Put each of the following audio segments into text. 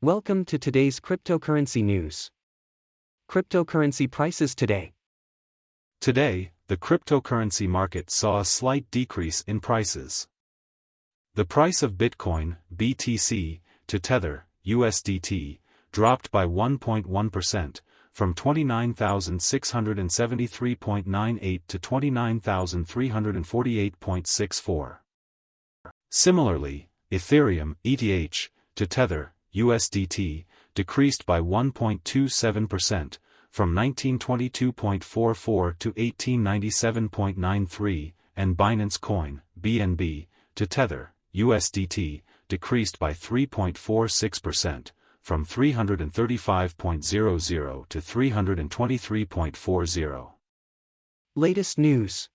Welcome to today's cryptocurrency news. Cryptocurrency prices today. Today, the cryptocurrency market saw a slight decrease in prices. The price of Bitcoin, BTC, to Tether, USDT, dropped by 1.1%, from 29,673.98 to 29,348.64. Similarly, Ethereum, ETH, to Tether, USDT, decreased by 1.27%, from 1922.44 to 1897.93, and Binance Coin, BNB, to Tether, USDT, decreased by 3.46%, from 335.00 to 323.40. Latest news.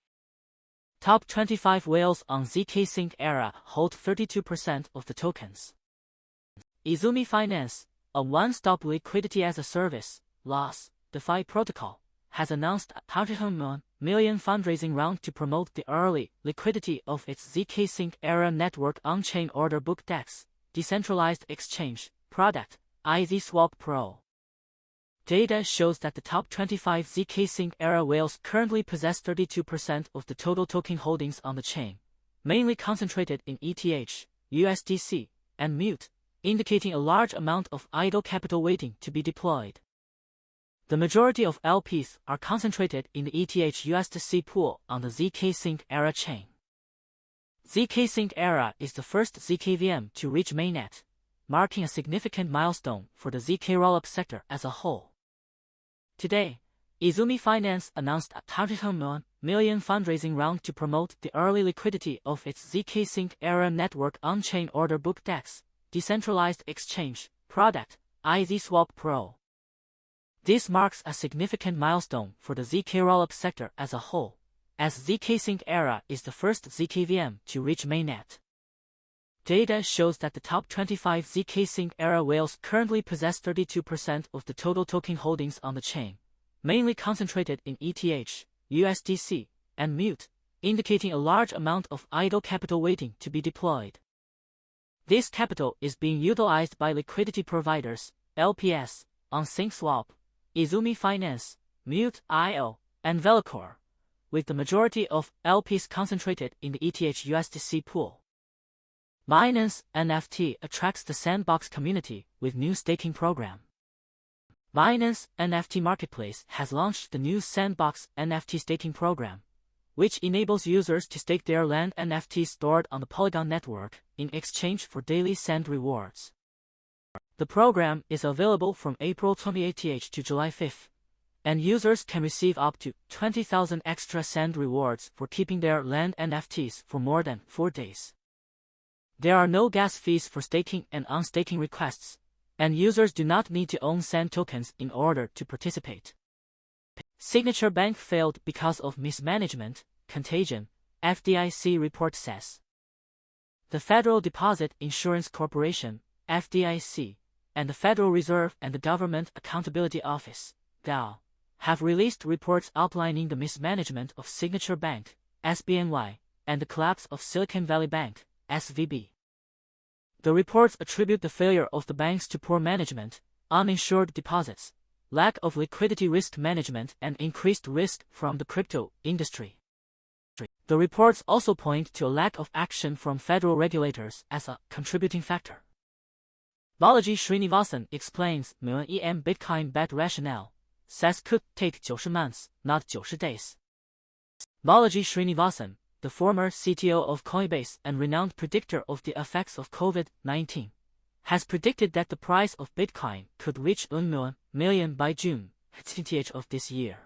Top 25 whales on ZkSync era hold 32% of the tokens. Izumi Finance, a one-stop liquidity-as-a-service (LaaS) DeFi protocol, has announced a $100 million fundraising round to promote the early liquidity of its ZkSync era network on-chain order book DEX, decentralized exchange, product, IZSwap Pro. Data shows that the top 25 ZkSync era whales currently possess 32% of the total token holdings on the chain, mainly concentrated in ETH, USDC, and MUT, indicating a large amount of idle capital waiting to be deployed. The majority of LPs are concentrated in the ETH USDC pool on the ZkSync era chain. ZkSync era is the first ZkVM to reach mainnet, marking a significant milestone for the ZK rollup sector as a whole. Today, Izumi Finance announced a $100 million fundraising round to promote the early liquidity of its ZkSync era network on-chain order book DEX, decentralized exchange, product, IZSwap Pro. This marks a significant milestone for the ZK rollup sector as a whole, as ZkSync era is the first ZkVM to reach mainnet. Data shows that the top 25 ZkSync era whales currently possess 32% of the total token holdings on the chain, mainly concentrated in ETH, USDC, and MUT, indicating a large amount of idle capital waiting to be deployed. This capital is being utilized by liquidity providers, LPS, on SyncSwap, Izumi Finance, MUT.io, and Velocore, with the majority of LPs concentrated in the ETH USDC pool. Binance NFT attracts the Sandbox community with new staking program. Binance NFT Marketplace has launched the new Sandbox NFT staking program, which enables users to stake their land NFTs stored on the Polygon network in exchange for daily Sand rewards. The program is available from April 28th to July 5th, and users can receive up to 20,000 extra Sand rewards for keeping their land NFTs for more than 4 days. There are no gas fees for staking and unstaking requests, and users do not need to own Sand tokens in order to participate. Signature Bank failed because of mismanagement, Contagion, FDIC report says. The Federal Deposit Insurance Corporation, FDIC, and the Federal Reserve and the Government Accountability Office, GAO, have released reports outlining the mismanagement of Signature Bank, SBNY, and the collapse of Silicon Valley Bank, SVB. The reports attribute the failure of the banks to poor management, uninsured deposits, lack of liquidity risk management, and increased risk from the crypto industry. The reports also point to a lack of action from federal regulators as a contributing factor. Balaji Srinivasan explains $1 Bitcoin bet Rationale, says could take 90 months, not 90 days. Balaji Srinivasan, the former CTO of Coinbase and renowned predictor of the effects of COVID-19, has predicted that the price of Bitcoin could reach $1 million by June of this year.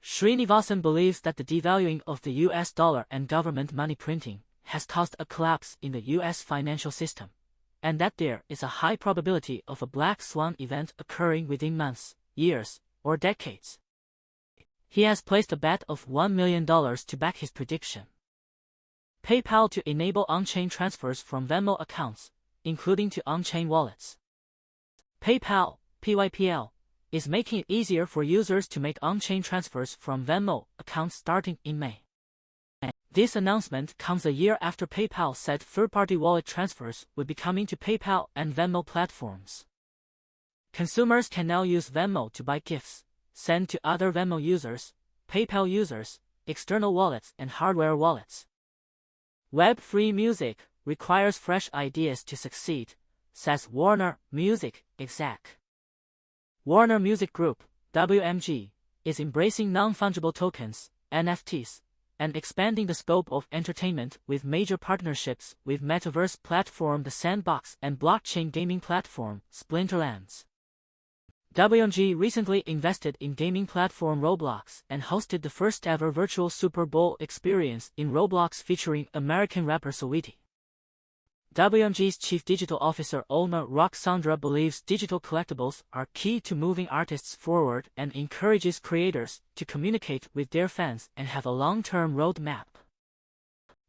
Srinivasan believes that the devaluing of the US dollar and government money printing has caused a collapse in the US financial system, and that there is a high probability of a black swan event occurring within months, years, or decades. He has placed a bet of $1 million to back his prediction. PayPal to enable on-chain transfers from Venmo accounts, including to on-chain wallets. PayPal, PYPL, is making it easier for users to make on-chain transfers from Venmo accounts starting in May. This announcement comes a year after PayPal said third-party wallet transfers would be coming to PayPal and Venmo platforms. Consumers can now use Venmo to buy gifts, send to other Venmo users, PayPal users, external wallets and hardware wallets. Web-free music requires fresh ideas to succeed, says Warner Music Exec. Warner Music Group, WMG, is embracing non-fungible tokens, NFTs, and expanding the scope of entertainment with major partnerships with metaverse platform The Sandbox and blockchain gaming platform Splinterlands. WMG recently invested in gaming platform Roblox and hosted the first-ever virtual Super Bowl experience in Roblox featuring American rapper Saweetie. WMG's Chief Digital Officer Olma Roxandra believes digital collectibles are key to moving artists forward and encourages creators to communicate with their fans and have a long-term roadmap.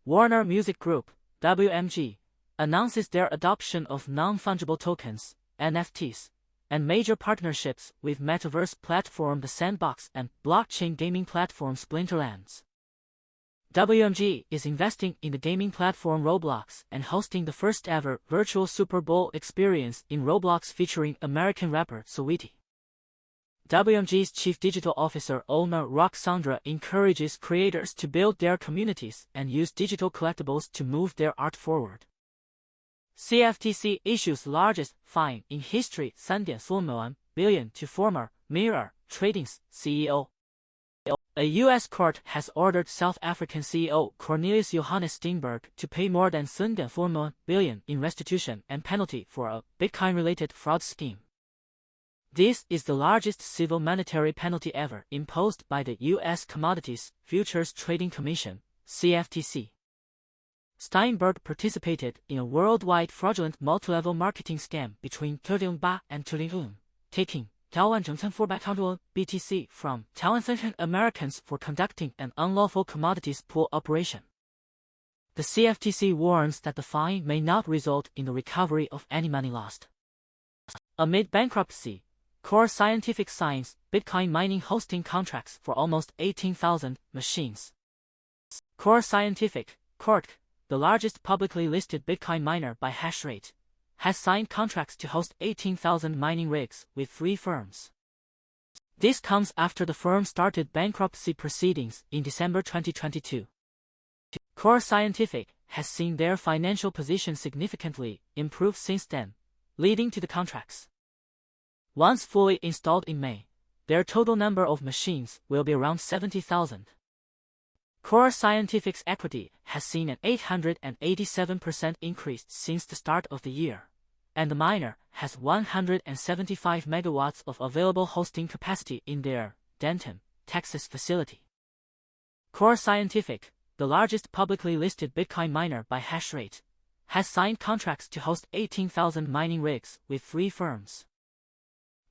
Warner Music Group, WMG, announces their adoption of non-fungible tokens, NFTs, and major partnerships with metaverse platform The Sandbox and blockchain gaming platform Splinterlands. WMG is investing in the gaming platform Roblox and hosting the first-ever virtual Super Bowl experience in Roblox featuring American rapper Saweetie. WMG's Chief Digital Officer Olma Roxandra encourages creators to build their communities and use digital collectibles to move their art forward. CFTC issues largest fine in history $3.4 billion to former Mirror Trading's CEO. A U.S. court has ordered South African CEO Cornelius Johannes Steenberg to pay more than $3.4 billion in restitution and penalty for a Bitcoin-related fraud scheme. This is the largest civil monetary penalty ever imposed by the U.S. Commodities Futures Trading Commission, CFTC. Steinberg participated in a worldwide fraudulent multi-level marketing scam between 2008 and 2011, taking Taiwan 400 BTC from Taiwan Americans for conducting an unlawful commodities pool operation. The CFTC warns that the fine may not result in the recovery of any money lost. Amid bankruptcy, Core Scientific signs Bitcoin mining hosting contracts for almost 18,000 machines. Core Scientific, CORC, the largest publicly listed Bitcoin miner by hash rate, has signed contracts to host 18,000 mining rigs with 3 firms. This comes after the firm started bankruptcy proceedings in December 2022. Core Scientific has seen their financial position significantly improve since then, leading to the contracts. Once fully installed in May, their total number of machines will be around 70,000. Core Scientific's equity has seen an 887% increase since the start of the year, and the miner has 175 megawatts of available hosting capacity in their Denton, Texas facility. Core Scientific, the largest publicly listed Bitcoin miner by hash rate, has signed contracts to host 18,000 mining rigs with 3 firms.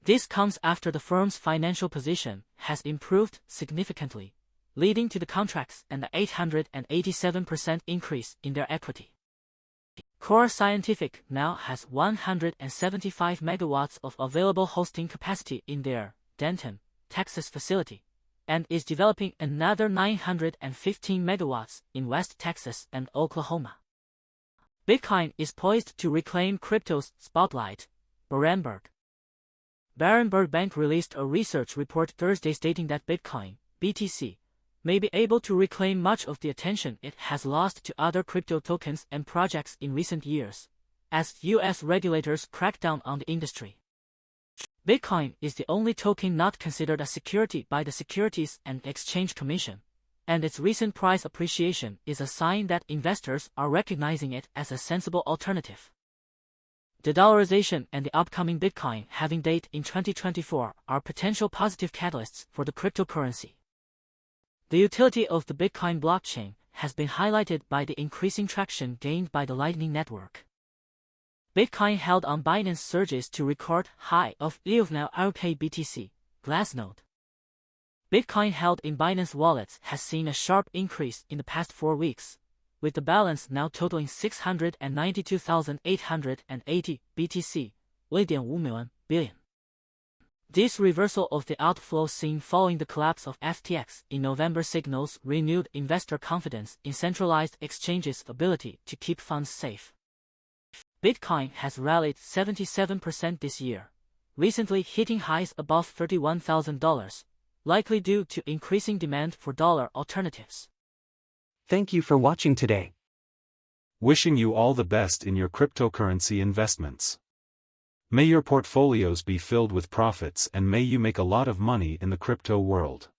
This comes after the firm's financial position has improved significantly, leading to the contracts and the 887% increase in their equity. Core Scientific now has 175 megawatts of available hosting capacity in their Denton, Texas facility, and is developing another 915 megawatts in West Texas and Oklahoma. Bitcoin is poised to reclaim crypto's spotlight, Berenberg. Berenberg Bank released a research report Thursday stating that Bitcoin, BTC, may be able to reclaim much of the attention it has lost to other crypto tokens and projects in recent years, as U.S. regulators crack down on the industry. Bitcoin is the only token not considered a security by the Securities and Exchange Commission, and its recent price appreciation is a sign that investors are recognizing it as a sensible alternative. The dollarization and the upcoming Bitcoin halving date in 2024 are potential positive catalysts for the cryptocurrency. The utility of the Bitcoin blockchain has been highlighted by the increasing traction gained by the Lightning Network. Bitcoin held on Binance surges to record high of now RK BTC, Glassnode. Bitcoin held in Binance wallets has seen a sharp increase in the past 4 weeks, with the balance now totaling 692,880 BTC, $1.5 billion. This reversal of the outflow seen following the collapse of FTX in November signals renewed investor confidence in centralized exchanges' ability to keep funds safe. Bitcoin has rallied 77% this year, recently hitting highs above $31,000, likely due to increasing demand for dollar alternatives. Thank you for watching today. Wishing you all the best in your cryptocurrency investments. May your portfolios be filled with profits and may you make a lot of money in the crypto world.